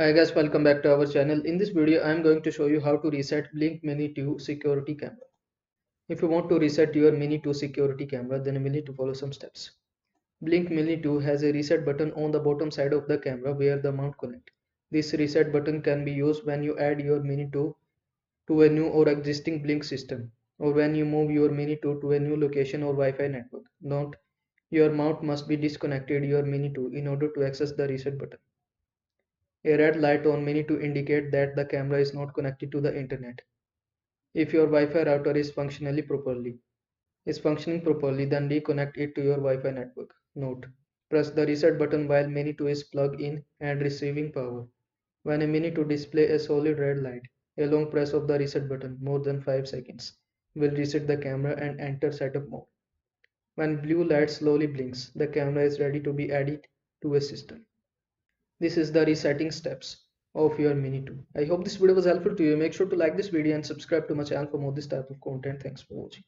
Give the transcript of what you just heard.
Hi guys, welcome back to our channel. In this video, I am going to show you how to reset Blink Mini 2 security camera. If you want to reset your Mini 2 security camera, then you will need to follow some steps. Blink Mini 2 has a reset button on the bottom side of the camera where the mount connects. This reset button can be used when you add your Mini 2 to a new or existing Blink system, or when you move your Mini 2 to a new location or Wi-Fi network. Note, your mount must be disconnected your Mini 2 in order to access the reset button. A red light on Mini to indicate that the camera is not connected to the internet. If your Wi-Fi router is functioning properly, then reconnect it to your Wi-Fi network. Note: press the reset button while Mini 2 is plugged in and receiving power. When a Mini 2 display a solid red light, a long press of the reset button more than 5 seconds will reset the camera and enter setup mode. When blue light slowly blinks, the camera is ready to be added to a system. This is the resetting steps of your Mini 2. I hope this video was helpful to you. Make sure to like this video and subscribe to my channel for more this type of content. Thanks for watching.